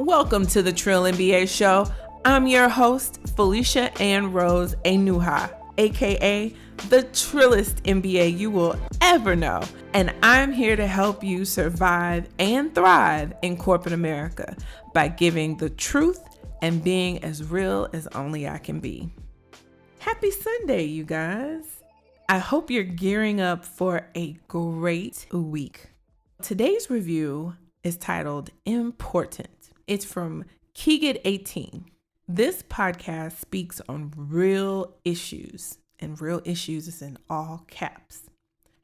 Welcome to the Trill MBA Show. I'm your host, Felicia Ann Rose Enuha, aka the Trillest MBA you will ever know. And I'm here to help you survive and thrive in corporate America by giving the truth and being as real as only I can be. Happy Sunday, you guys. I hope you're gearing up for a great week. Today's review is titled Important. It's from Keegan18. This podcast speaks on real issues, and real issues is in all caps.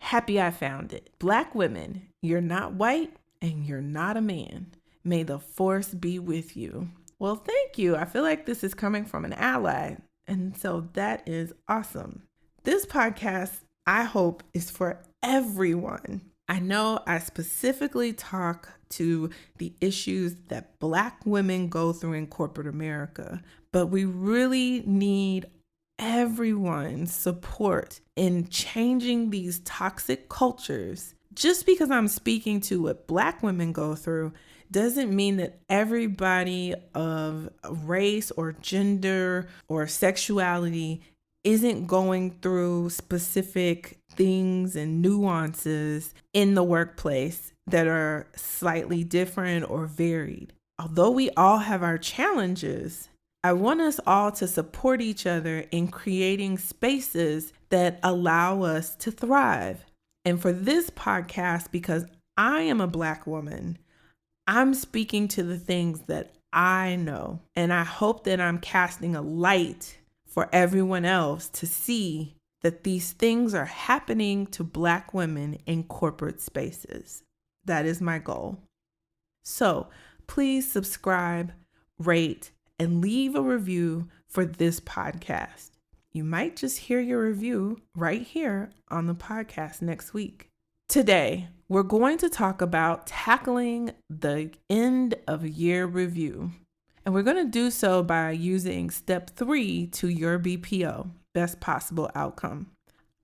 Happy I found it. Black women, you're not white and you're not a man. May the force be with you. Well, thank you. I feel like this is coming from an ally, and so that is awesome. This podcast, I hope, is for everyone. I know I specifically talk to the issues that Black women go through in corporate America, but we really need everyone's support in changing these toxic cultures. Just because I'm speaking to what Black women go through doesn't mean that everybody of race or gender or sexuality isn't going through specific things and nuances in the workplace that are slightly different or varied. Although we all have our challenges, I want us all to support each other in creating spaces that allow us to thrive. And for this podcast, because I am a Black woman, I'm speaking to the things that I know. And I hope that I'm casting a light for everyone else to see that these things are happening to Black women in corporate spaces. That is my goal. So please subscribe, rate, and leave a review for this podcast. You might just hear your review right here on the podcast next week. Today, we're going to talk about tackling the end of year review. And we're going to do so by using step 3 to your BPO, best possible outcome.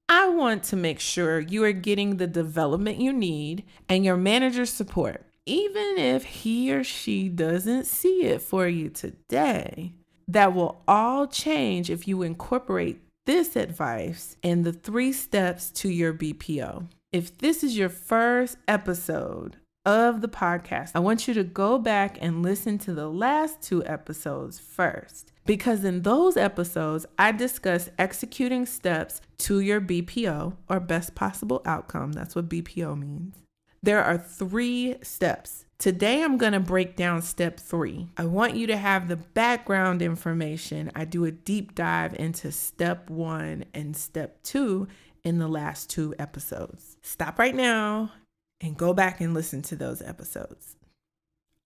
I want to make sure you are getting the development you need and your manager's support, even if he or she doesn't see it for you today. That will all change if you incorporate this advice in the 3 steps to your BPO. If this is your first episode of the podcast, I want you to go back and listen to the last 2 episodes first, because in those episodes, I discuss executing steps to your BPO or best possible outcome. That's what BPO means. There are 3 steps. Today, I'm going to break down step 3. I want you to have the background information. I do a deep dive into step 1 and step 2 in the last 2 episodes. Stop right now and go back and listen to those episodes.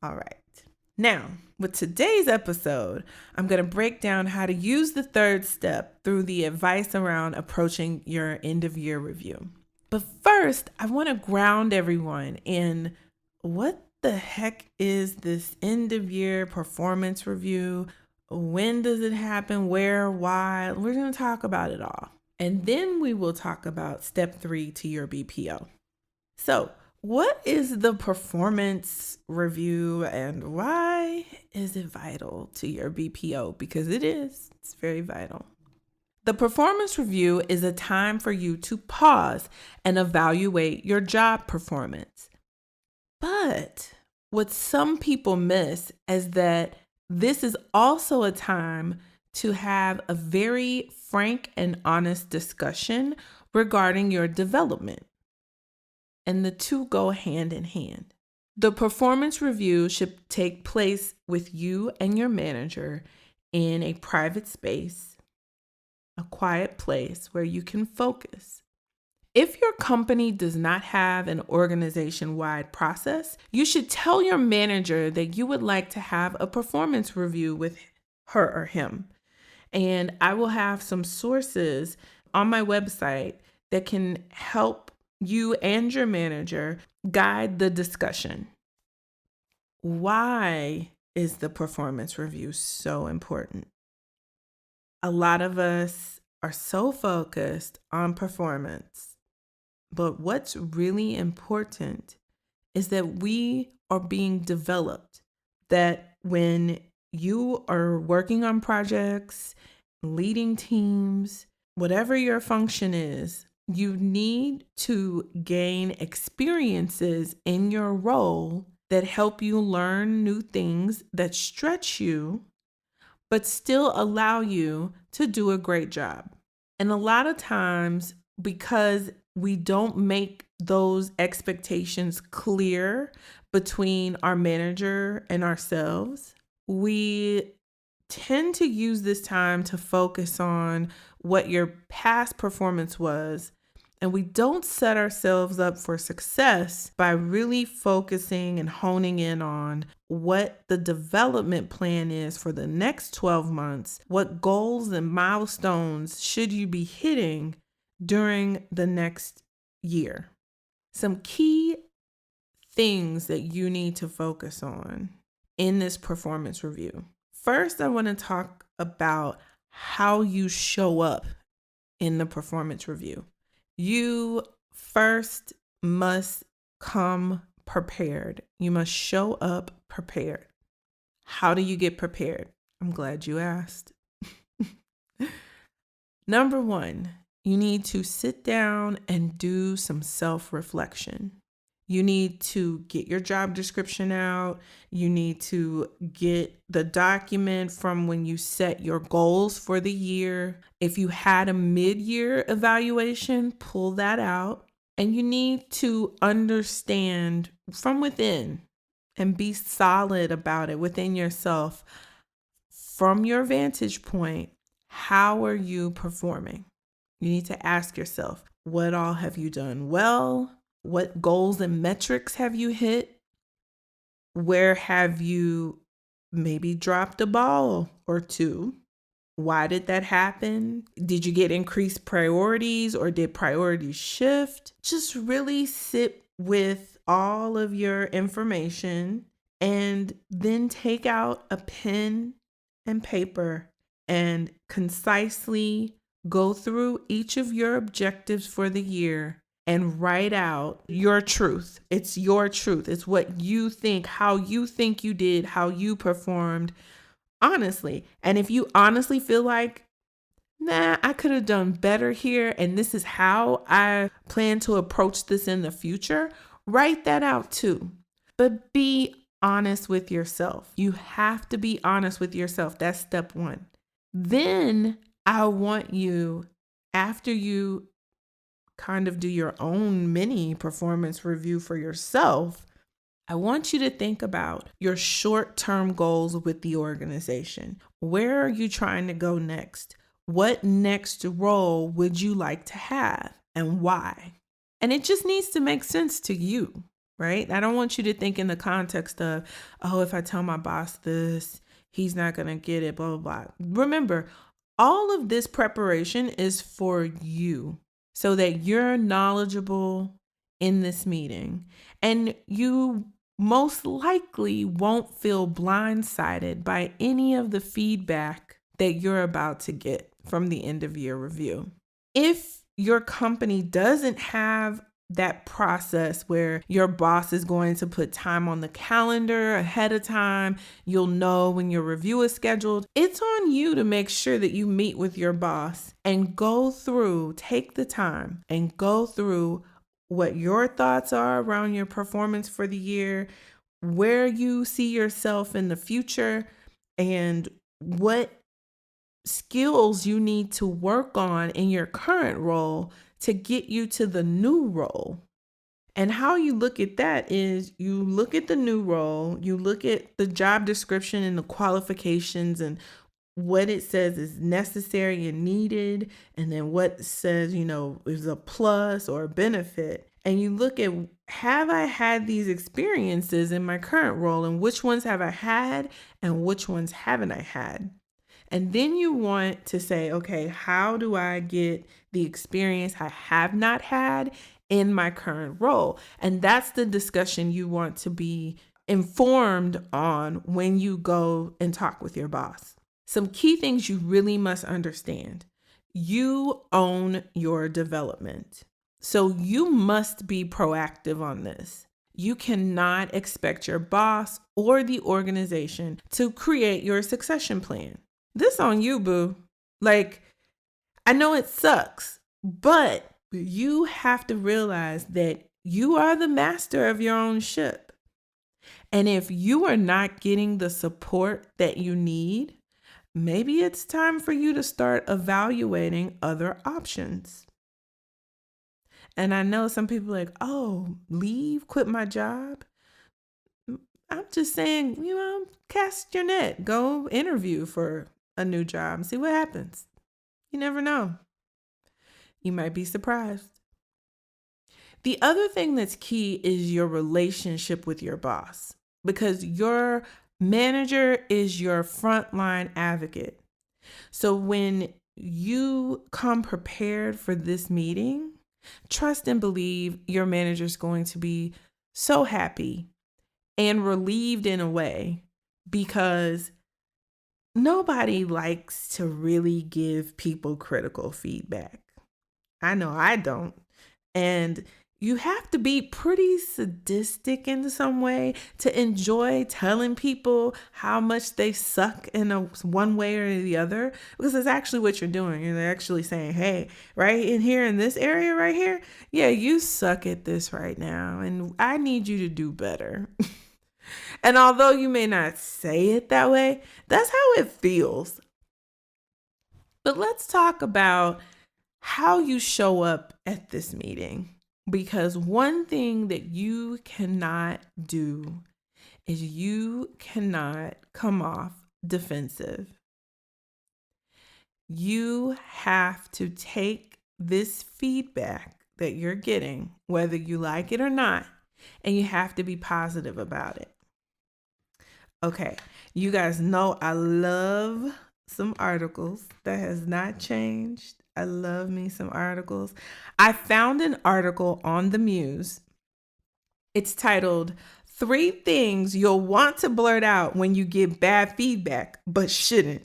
All right. Now, with today's episode, I'm going to break down how to use the 3rd step through the advice around approaching your end of year review. But first, I want to ground everyone in what the heck is this end of year performance review? When does it happen? Where? Why? We're going to talk about it all. And then we will talk about step 3 to your BPO. So, what is the performance review and why is it vital to your BPO? Because it is. It's very vital. The performance review is a time for you to pause and evaluate your job performance. But what some people miss is that this is also a time to have a very frank and honest discussion regarding your development. And the 2 go hand in hand. The performance review should take place with you and your manager in a private space, a quiet place where you can focus. If your company does not have an organization-wide process, you should tell your manager that you would like to have a performance review with her or him. And I will have some sources on my website that can help you and your manager guide the discussion. Why is the performance review so important? A lot of us are so focused on performance, but what's really important is that we are being developed, that when you are working on projects, leading teams, whatever your function is, you need to gain experiences in your role that help you learn new things that stretch you, but still allow you to do a great job. And a lot of times, because we don't make those expectations clear between our manager and ourselves, we tend to use this time to focus on what your past performance was. And we don't set ourselves up for success by really focusing and honing in on what the development plan is for the next 12 months. What goals and milestones should you be hitting during the next year? Some key things that you need to focus on in this performance review. First, I want to talk about how you show up in the performance review. You first must come prepared. You must show up prepared. How do you get prepared? I'm glad you asked. Number one, you need to sit down and do some self-reflection. You need to get your job description out. You need to get the document from when you set your goals for the year. If you had a mid-year evaluation, pull that out. And you need to understand from within and be solid about it within yourself. From your vantage point, how are you performing? You need to ask yourself, what all have you done well? What goals and metrics have you hit? Where have you maybe dropped a ball or two? Why did that happen? Did you get increased priorities or did priorities shift? Just really sit with all of your information and then take out a pen and paper and concisely go through each of your objectives for the year and write out your truth. It's your truth. It's what you think, how you think you did, how you performed, honestly. And if you honestly feel like, I could have done better here, and this is how I plan to approach this in the future, write that out too. But be honest with yourself. You have to be honest with yourself. That's step one. Then I want you, after you kind of do your own mini performance review for yourself, I want you to think about your short-term goals with the organization. Where are you trying to go next? What next role would you like to have and why? And it just needs to make sense to you, right? I don't want you to think in the context of, oh, if I tell my boss this, he's not going to get it, blah, blah, blah. Remember, all of this preparation is for you, so that you're knowledgeable in this meeting and you most likely won't feel blindsided by any of the feedback that you're about to get from the end of year review. If your company doesn't have that process where your boss is going to put time on the calendar ahead of time, you'll know when your review is scheduled. It's on you to make sure that you meet with your boss and take the time and go through what your thoughts are around your performance for the year, where you see yourself in the future, and what skills you need to work on in your current role to get you to the new role. And how you look at that is you look at the new role, you look at the job description and the qualifications and what it says is necessary and needed, and then what says, is a plus or a benefit. And you look at, have I had these experiences in my current role, and which ones have I had and which ones haven't I had? And then you want to say, okay, how do I get the experience I have not had in my current role? And that's the discussion you want to be informed on when you go and talk with your boss. Some key things you really must understand. You own your development. So you must be proactive on this. You cannot expect your boss or the organization to create your succession plan. This on you, boo. Like, I know it sucks, but you have to realize that you are the master of your own ship. And if you are not getting the support that you need, maybe it's time for you to start evaluating other options. And I know some people are like, oh, leave, quit my job. I'm just saying, cast your net, go interview for a new job and see what happens. You never know. You might be surprised. The other thing that's key is your relationship with your boss, because your manager is your frontline advocate. So when you come prepared for this meeting, trust and believe your manager is going to be so happy and relieved in a way, because nobody likes to really give people critical feedback. I know I don't. And you have to be pretty sadistic in some way to enjoy telling people how much they suck in one way or the other, because it's actually what you're doing. You're actually saying, hey, right in here in this area right here, yeah, you suck at this right now, and I need you to do better. And although you may not say it that way, that's how it feels. But let's talk about how you show up at this meeting. Because one thing that you cannot do is you cannot come off defensive. You have to take this feedback that you're getting, whether you like it or not, and you have to be positive about it. Okay, you guys know I love some articles. That has not changed. I love me some articles. I found an article on the Muse. It's titled 3 Things You'll Want to Blurt Out When You Get Bad Feedback, But Shouldn't.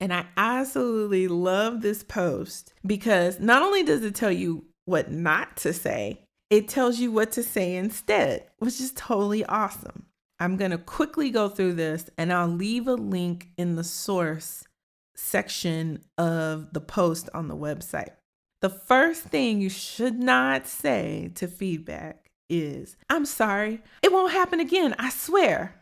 And I absolutely love this post because not only does it tell you what not to say, it tells you what to say instead, which is totally awesome. I'm going to quickly go through this and I'll leave a link in the source section of the post on the website. The first thing you should not say to feedback is, I'm sorry, it won't happen again, I swear.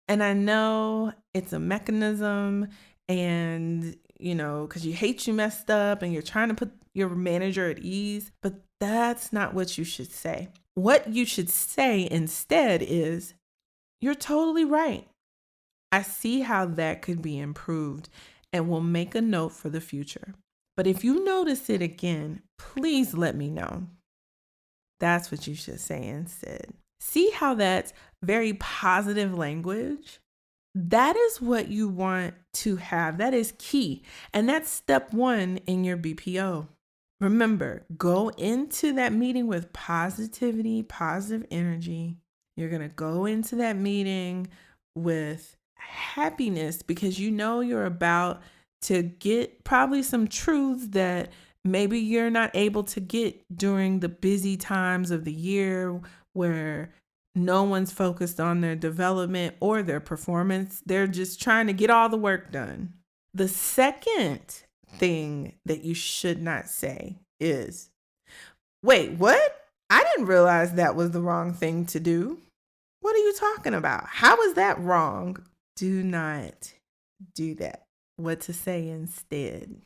And I know it's a mechanism and, because you hate you messed up and you're trying to put your manager at ease, but that's not what you should say. What you should say instead is, you're totally right. I see how that could be improved and will make a note for the future. But if you notice it again, please let me know. That's what you should say instead. See how that's very positive language? That is what you want to have. That is key. And that's step 1 in your BPO. Remember, go into that meeting with positivity, positive energy. You're going to go into that meeting with happiness because you're about to get probably some truths that maybe you're not able to get during the busy times of the year where no one's focused on their development or their performance. They're just trying to get all the work done. The second thing that you should not say is, wait, what? I didn't realize that was the wrong thing to do. What are you talking about? How is that wrong? Do not do that. What to say instead.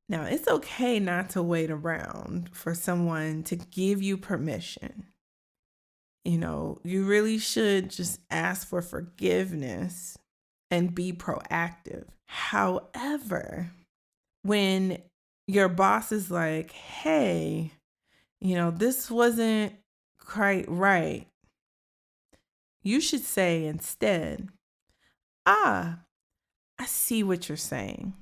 Now, it's okay not to wait around for someone to give you permission. You really should just ask for forgiveness and be proactive. However, when your boss is like, hey, this wasn't quite right, you should say instead, I see what you're saying.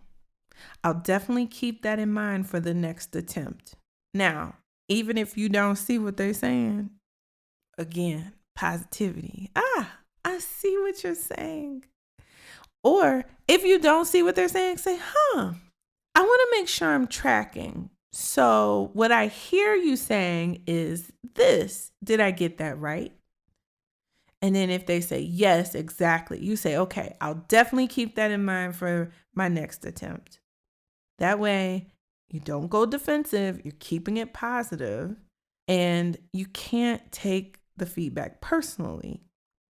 I'll definitely keep that in mind for the next attempt. Now, even if you don't see what they're saying, again, positivity. I see what you're saying. Or if you don't see what they're saying, say, I want to make sure I'm tracking. So, what I hear you saying is this. Did I get that right? And then if they say, yes, exactly, you say, okay, I'll definitely keep that in mind for my next attempt. That way, you don't go defensive, you're keeping it positive, and you can't take the feedback personally.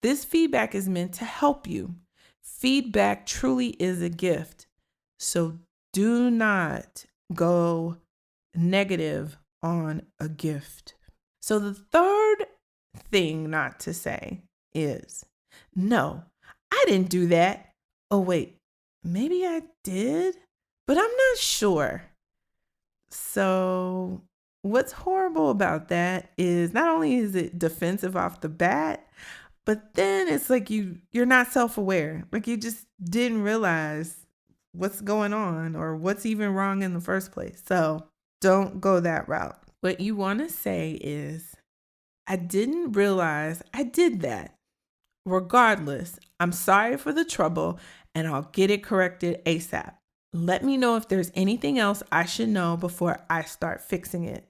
This feedback is meant to help you. Feedback truly is a gift. So do not go negative on a gift. So the third thing not to say is, no, I didn't do that. Oh, wait, maybe I did, but I'm not sure. So what's horrible about that is not only is it defensive off the bat, but then it's like you're not self-aware. Like you just didn't realize what's going on or what's even wrong in the first place. So don't go that route. What you want to say is, I didn't realize I did that. Regardless, I'm sorry for the trouble and I'll get it corrected ASAP. Let me know if there's anything else I should know before I start fixing it.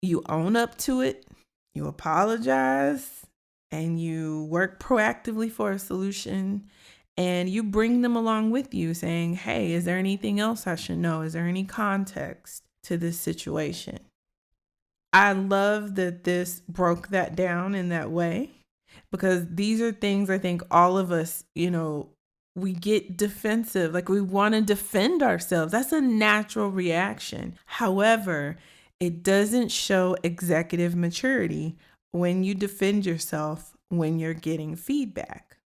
You own up to it, you apologize, and you work proactively for a solution, and you bring them along with you saying, hey, is there anything else I should know? Is there any context to this situation? I love that this broke that down in that way, because these are things I think all of us, we get defensive, like we want to defend ourselves. That's a natural reaction. However, it doesn't show executive maturity when you defend yourself when you're getting feedback.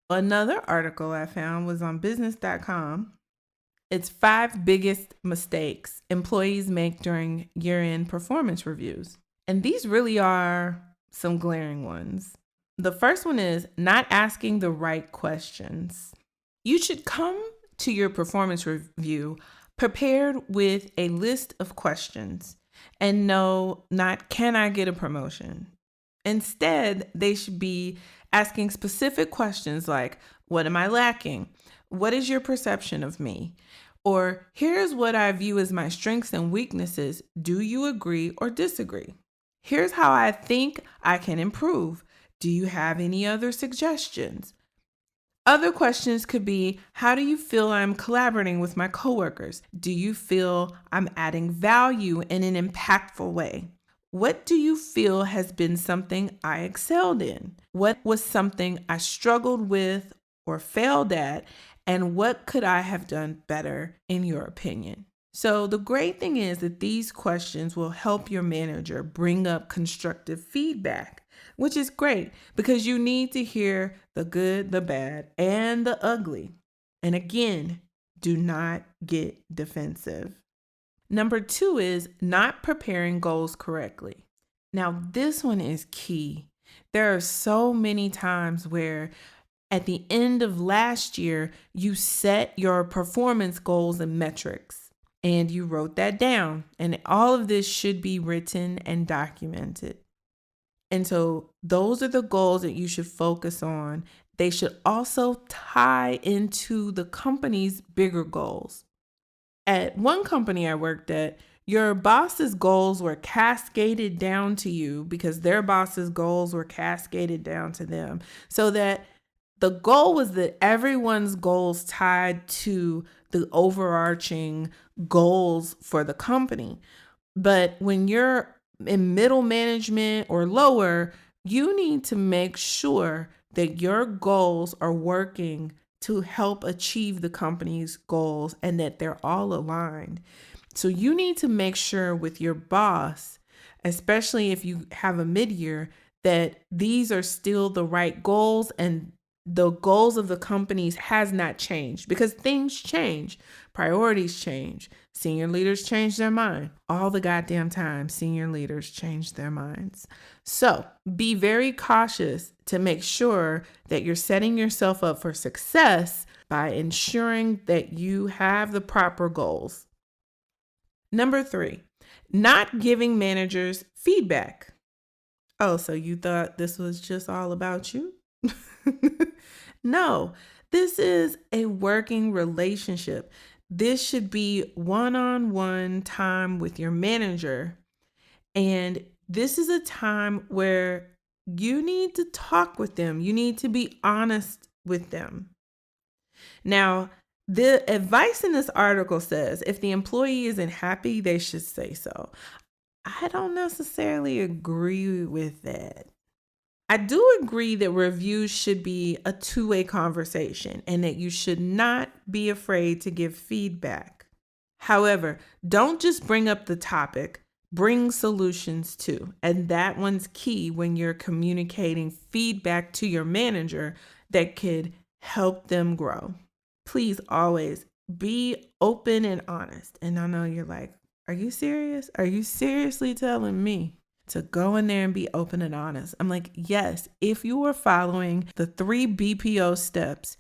Another article I found was on business.com. It's 5 biggest mistakes employees make during year-end performance reviews. And these really are some glaring ones. The first one is not asking the right questions. You should come to your performance review prepared with a list of questions and no, not can I get a promotion? Instead, they should be asking specific questions like, what am I lacking? What is your perception of me? Or here's what I view as my strengths and weaknesses. Do you agree or disagree? Here's how I think I can improve. Do you have any other suggestions? Other questions could be, how do you feel I'm collaborating with my coworkers? Do you feel I'm adding value in an impactful way? What do you feel has been something I excelled in? What was something I struggled with or failed at? And what could I have done better in your opinion? So the great thing is that these questions will help your manager bring up constructive feedback, which is great because you need to hear the good, the bad, and the ugly. And again, do not get defensive. Number 2 is not preparing goals correctly. Now, this one is key. There are so many times where at the end of last year, you set your performance goals and metrics. And you wrote that down. And all of this should be written and documented. And so those are the goals that you should focus on. They should also tie into the company's bigger goals. At one company I worked at, your boss's goals were cascaded down to you because their boss's goals were cascaded down to them. So that the goal was that everyone's goals tied to the overarching goals for the company. But when you're in middle management or lower, you need to make sure that your goals are working to help achieve the company's goals and that they're all aligned. So you need to make sure with your boss, especially if you have a mid-year, that these are still the right goals and the goals of the companies has not changed because things change. Priorities change. Senior leaders change their mind. All the goddamn time, senior leaders change their minds. So be very cautious to make sure that you're setting yourself up for success by ensuring that you have the proper goals. Number 3, not giving managers feedback. Oh, so you thought this was just all about you? No, this is a working relationship. This should be one-on-one time with your manager. And this is a time where you need to talk with them. You need to be honest with them. Now, the advice in this article says if the employee isn't happy, they should say so. I don't necessarily agree with that. I do agree that reviews should be a two-way conversation and that you should not be afraid to give feedback. However, don't just bring up the topic, bring solutions too. And that one's key when you're communicating feedback to your manager that could help them grow. Please always be open and honest. And I know you're like, are you serious? Are you seriously telling me to go in there and be open and honest? I'm like, yes, if you are following the 3 BPO steps,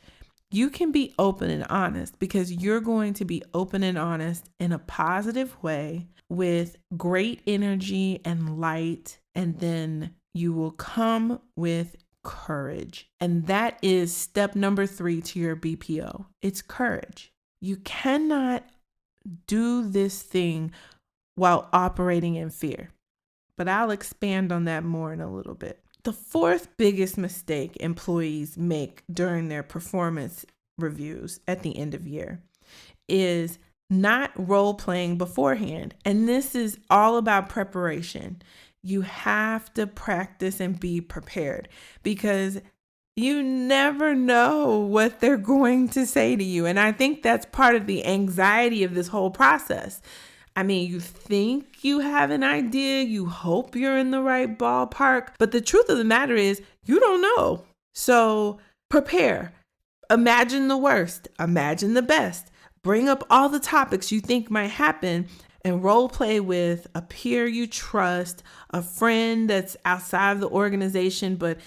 you can be open and honest because you're going to be open and honest in a positive way with great energy and light. And then you will come with courage. And that is step number 3 to your BPO. It's courage. You cannot do this thing while operating in fear. But I'll expand on that more in a little bit. The 4th biggest mistake employees make during their performance reviews at the end of year is not role playing beforehand. And this is all about preparation. You have to practice and be prepared because you never know what they're going to say to you. And I think that's part of the anxiety of this whole process. I mean, you think you have an idea, you hope you're in the right ballpark, but the truth of the matter is you don't know. So prepare. Imagine the worst. Imagine the best. Bring up all the topics you think might happen and role play with a peer you trust, a friend that's outside of the organization but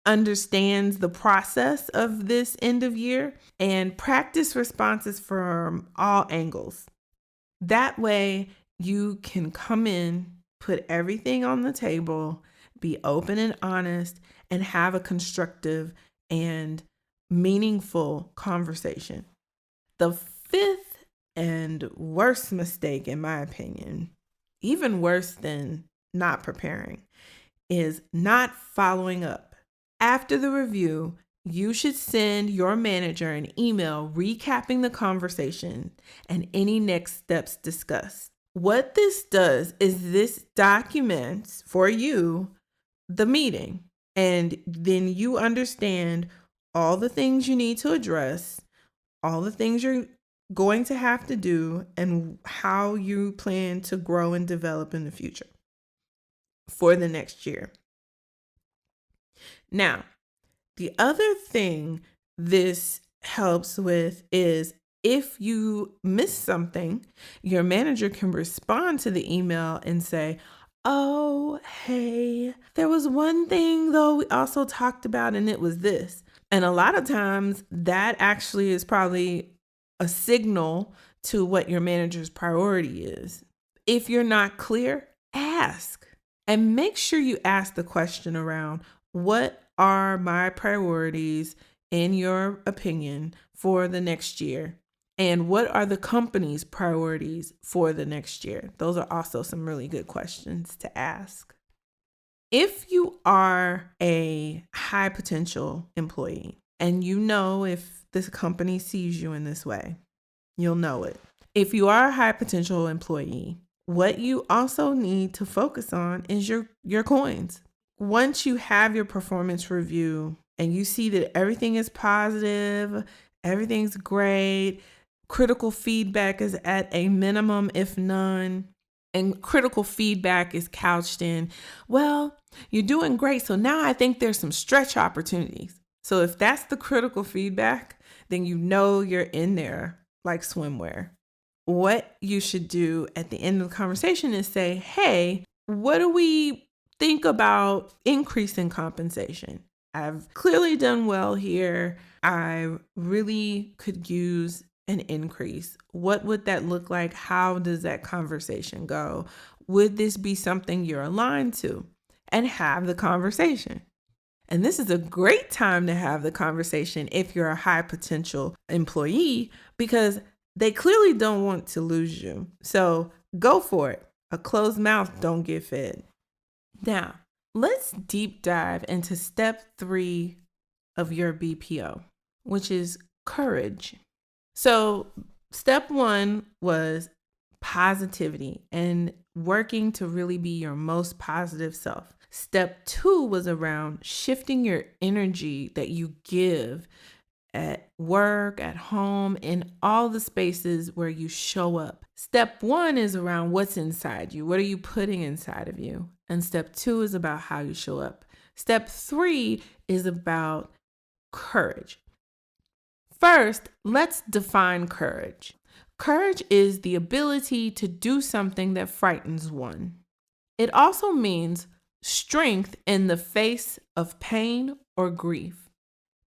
understands the process of this end of year, and practice responses from all angles. That way you can come in, put everything on the table, be open and honest, and have a constructive and meaningful conversation. The 5th and worst mistake, in my opinion, even worse than not preparing, is not following up. After the review, you should send your manager an email recapping the conversation and any next steps discussed. What this does is this documents for you the meeting, and then you understand all the things you need to address, all the things you're going to have to do, and how you plan to grow and develop in the future for the next year. Now, the other thing this helps with is if you miss something, your manager can respond to the email and say, oh, hey, there was one thing though we also talked about and it was this. And a lot of times that actually is probably a signal to what your manager's priority is. If you're not clear, ask. And make sure you ask the question around, what are my priorities, in your opinion, for the next year? And what are the company's priorities for the next year? Those are also some really good questions to ask. If you are a high potential employee and you know if this company sees you in this way, you'll know it. If you are a high potential employee, what you also need to focus on is your coins. Once you have your performance review and you see that everything is positive, everything's great, critical feedback is at a minimum, if none, and critical feedback is couched in, well, you're doing great. So now I think there's some stretch opportunities. So if that's the critical feedback, then you know you're in there like swimwear. What you should do at the end of the conversation is say, hey, what do we think about increasing compensation? I've clearly done well here. I really could use an increase. What would that look like? How does that conversation go? Would this be something you're aligned to? And have the conversation. And this is a great time to have the conversation if you're a high potential employee, because They clearly don't want to lose you. So go for it. A closed mouth don't get fed. Now, let's deep dive into step 3 of your BPO, which is courage. So, step 1 was positivity and working to really be your most positive self. Step 2 was around shifting your energy that you give at work, at home, in all the spaces where you show up. Step 1 is around what's inside you. What are you putting inside of you? And step 2 is about how you show up. Step 3 is about courage. First, let's define courage. Courage is the ability to do something that frightens one. It also means strength in the face of pain or grief.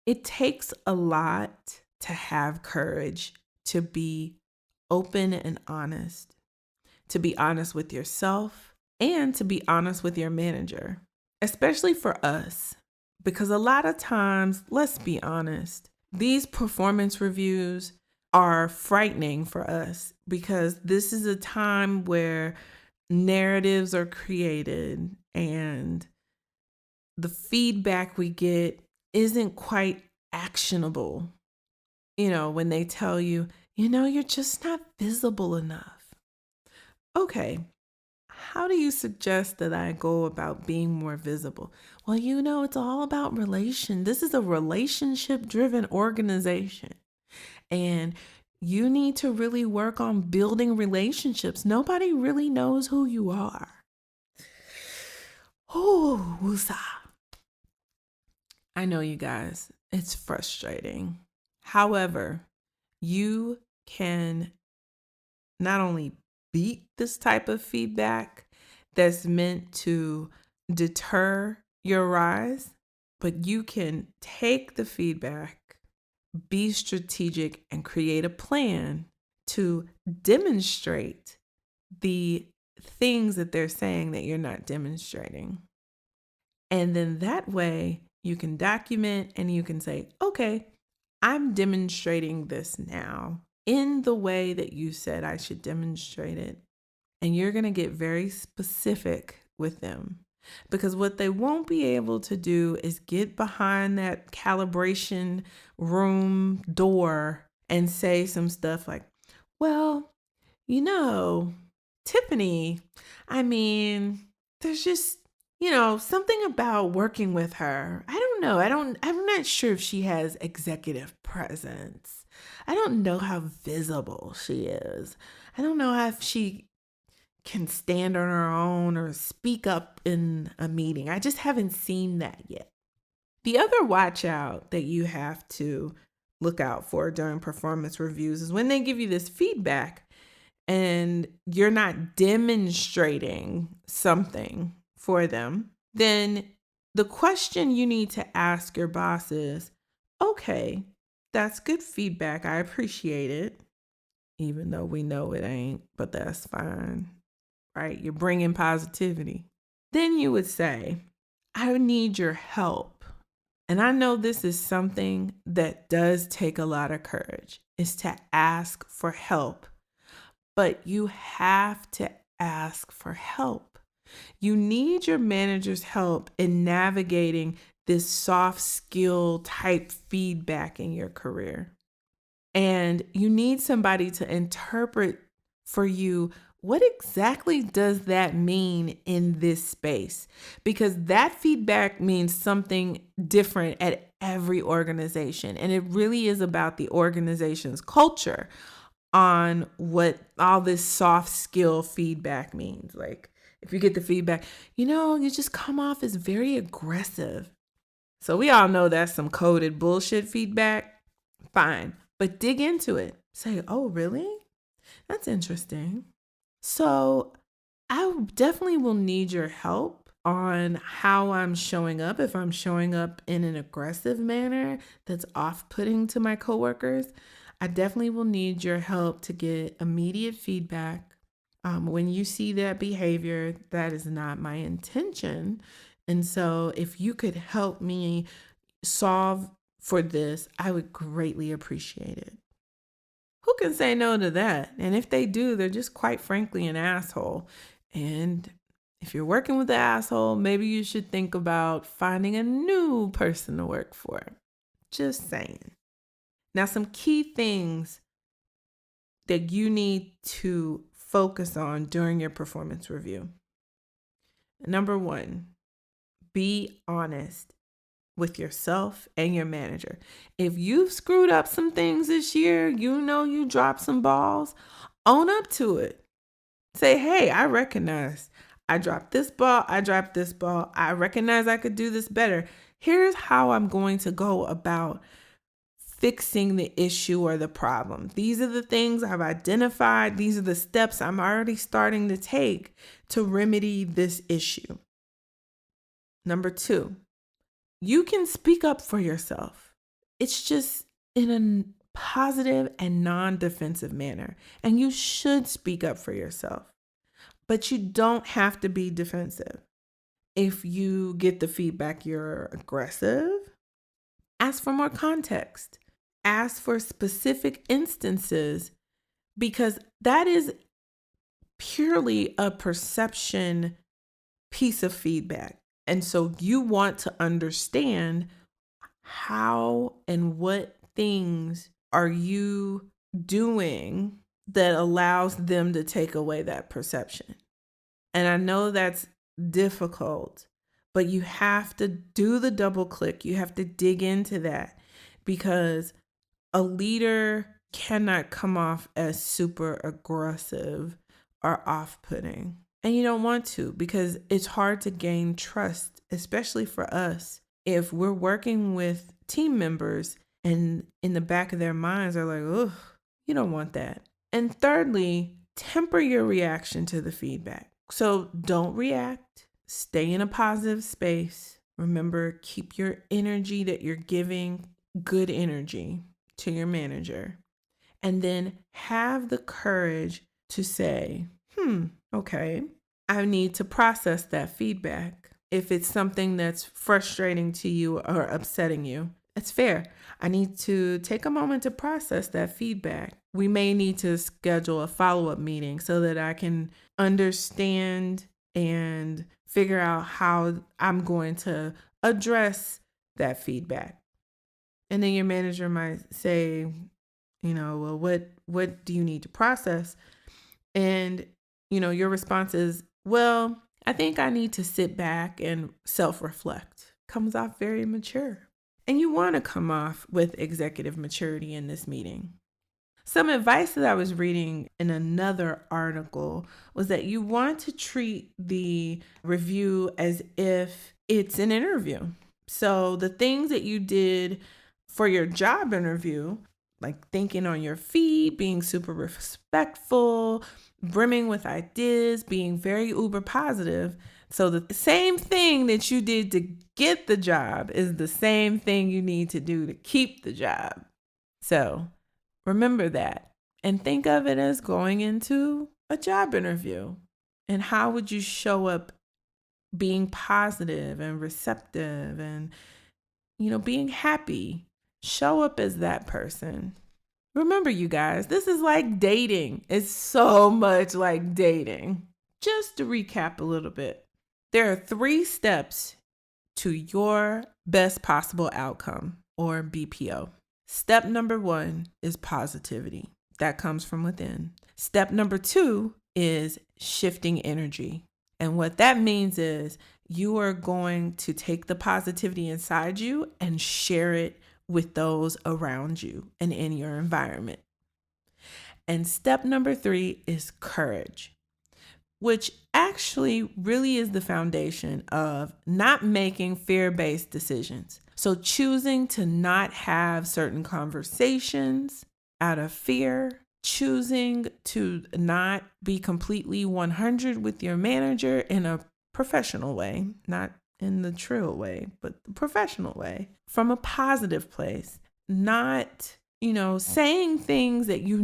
It takes a lot to have courage, to be open and honest, to be honest with yourself, and to be honest with your manager, especially for us. Because a lot of times, let's be honest, these performance reviews are frightening for us because this is a time where narratives are created and the feedback we get isn't quite actionable. When they tell you, you're just not visible enough. Okay, how do you suggest that I go about being more visible? Well, it's all about relation. This is a relationship-driven organization. And you need to really work on building relationships. Nobody really knows who you are. Oh, woosah. I know, you guys, it's frustrating. However, you can not only beat this type of feedback that's meant to deter your rise, but you can take the feedback, be strategic, and create a plan to demonstrate the things that they're saying that you're not demonstrating. And then that way you can document and you can say, okay, I'm demonstrating this now in the way that you said I should demonstrate it. And you're going to get very specific with them. Because what they won't be able to do is get behind that calibration room door and say some stuff like, well, Tiffany, there's just, something about working with her. I don't know. I'm not sure if she has executive presence. I don't know how visible she is. I don't know if she can stand on her own or speak up in a meeting. I just haven't seen that yet. The other watch out that you have to look out for during performance reviews is when they give you this feedback and you're not demonstrating something for them, then the question you need to ask your boss is, okay, that's good feedback. I appreciate it. Even though we know it ain't, but that's fine. Right? You're bringing positivity. Then you would say, I need your help. And I know this is something that does take a lot of courage, is to ask for help. But you have to ask for help. You need your manager's help in navigating this soft skill type feedback in your career. And you need somebody to interpret for you, what exactly does that mean in this space? Because that feedback means something different at every organization. And it really is about the organization's culture on what all this soft skill feedback means. Like if you get the feedback, you just come off as very aggressive. So we all know that's some coded bullshit feedback. Fine. But dig into it. Say, oh, really? That's interesting. So I definitely will need your help on how I'm showing up. If I'm showing up in an aggressive manner that's off-putting to my coworkers, I definitely will need your help to get immediate feedback. When you see that behavior, that is not my intention. And so if you could help me solve for this, I would greatly appreciate it. Who can say no to that? And if they do, they're just quite frankly an asshole. And if you're working with an asshole, maybe you should think about finding a new person to work for. Just saying. Now, some key things that you need to focus on during your performance review. Number one, be honest with yourself and your manager. If you've screwed up some things this year, you dropped some balls, own up to it. Say, hey, I recognize I dropped this ball. I recognize I could do this better. Here's how I'm going to go about fixing the issue or the problem. These are the things I've identified. These are the steps I'm already starting to take to remedy this issue. Number two, you can speak up for yourself. It's just in a positive and non-defensive manner. And you should speak up for yourself. But you don't have to be defensive. If you get the feedback you're aggressive, ask for more context. Ask for specific instances, because that is purely a perception piece of feedback. And so you want to understand how and what things are you doing that allows them to take away that perception. And I know that's difficult, but you have to do the double click. You have to dig into that, because a leader cannot come off as super aggressive or off-putting. And you don't want to, because it's hard to gain trust, especially for us. If we're working with team members and in the back of their minds are like, ugh, you don't want that. And thirdly, temper your reaction to the feedback. So don't react. Stay in a positive space. Remember, keep your energy that you're giving, good energy, to your manager. And then have the courage to say, okay, I need to process that feedback. If it's something that's frustrating to you or upsetting you, it's fair. I need to take a moment to process that feedback. We may need to schedule a follow-up meeting so that I can understand and figure out how I'm going to address that feedback. And then your manager might say, well, what do you need to process? And, your response is, well, I think I need to sit back and self-reflect. Comes off very mature. And you want to come off with executive maturity in this meeting. Some advice that I was reading in another article was that you want to treat the review as if it's an interview. So the things that you did for your job interview, like thinking on your feet, being super respectful, brimming with ideas, being very uber positive. So the same thing that you did to get the job is the same thing you need to do to keep the job. So remember that and think of it as going into a job interview. And how would you show up being positive and receptive and, being happy? Show up as that person. Remember, you guys, this is like dating. It's so much like dating. Just to recap a little bit, there are 3 steps to your best possible outcome, or BPO. Step number 1 is positivity. That comes from within. Step number 2 is shifting energy. And what that means is you are going to take the positivity inside you and share it with those around you and in your environment. And step number 3 is courage, which actually really is the foundation of not making fear-based decisions. So choosing to not have certain conversations out of fear, choosing to not be completely 100 with your manager in a professional way, not in the trill way, but the professional way, from a positive place, not, saying things that you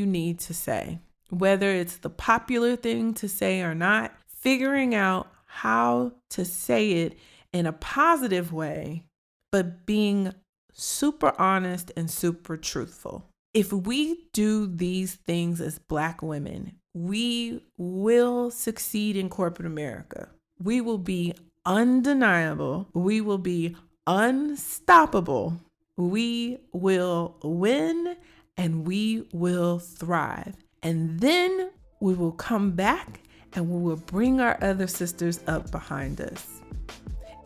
need to say, whether it's the popular thing to say or not, figuring out how to say it in a positive way, but being super honest and super truthful. If we do these things as Black women, we will succeed in corporate America. We will be undeniable. We will be unstoppable. We will win and we will thrive. And then we will come back and we will bring our other sisters up behind us.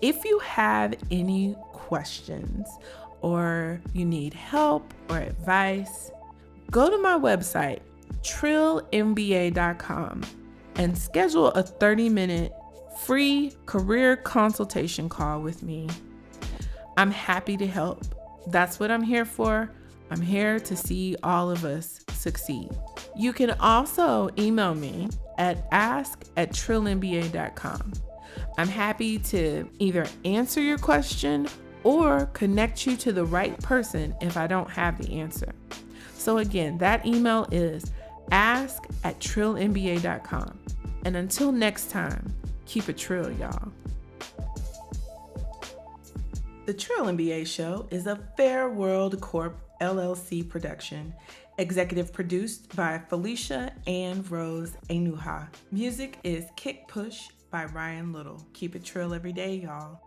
If you have any questions or you need help or advice, go to my website, trillmba.com, and schedule a 30-minute free career consultation call with me. I'm happy to help. That's what I'm here for. I'm here to see all of us succeed. You can also email me at ask@trillmba.com. I'm happy to either answer your question or connect you to the right person if I don't have the answer. So again, that email is ask@trillmba.com. And until next time, keep it trill, y'all. The Trill MBA Show is a Fair World Corp LLC production, executive produced by Felicia and Rose Enuha. Music is Kick Push by Ryan Little. Keep it trill every day, y'all.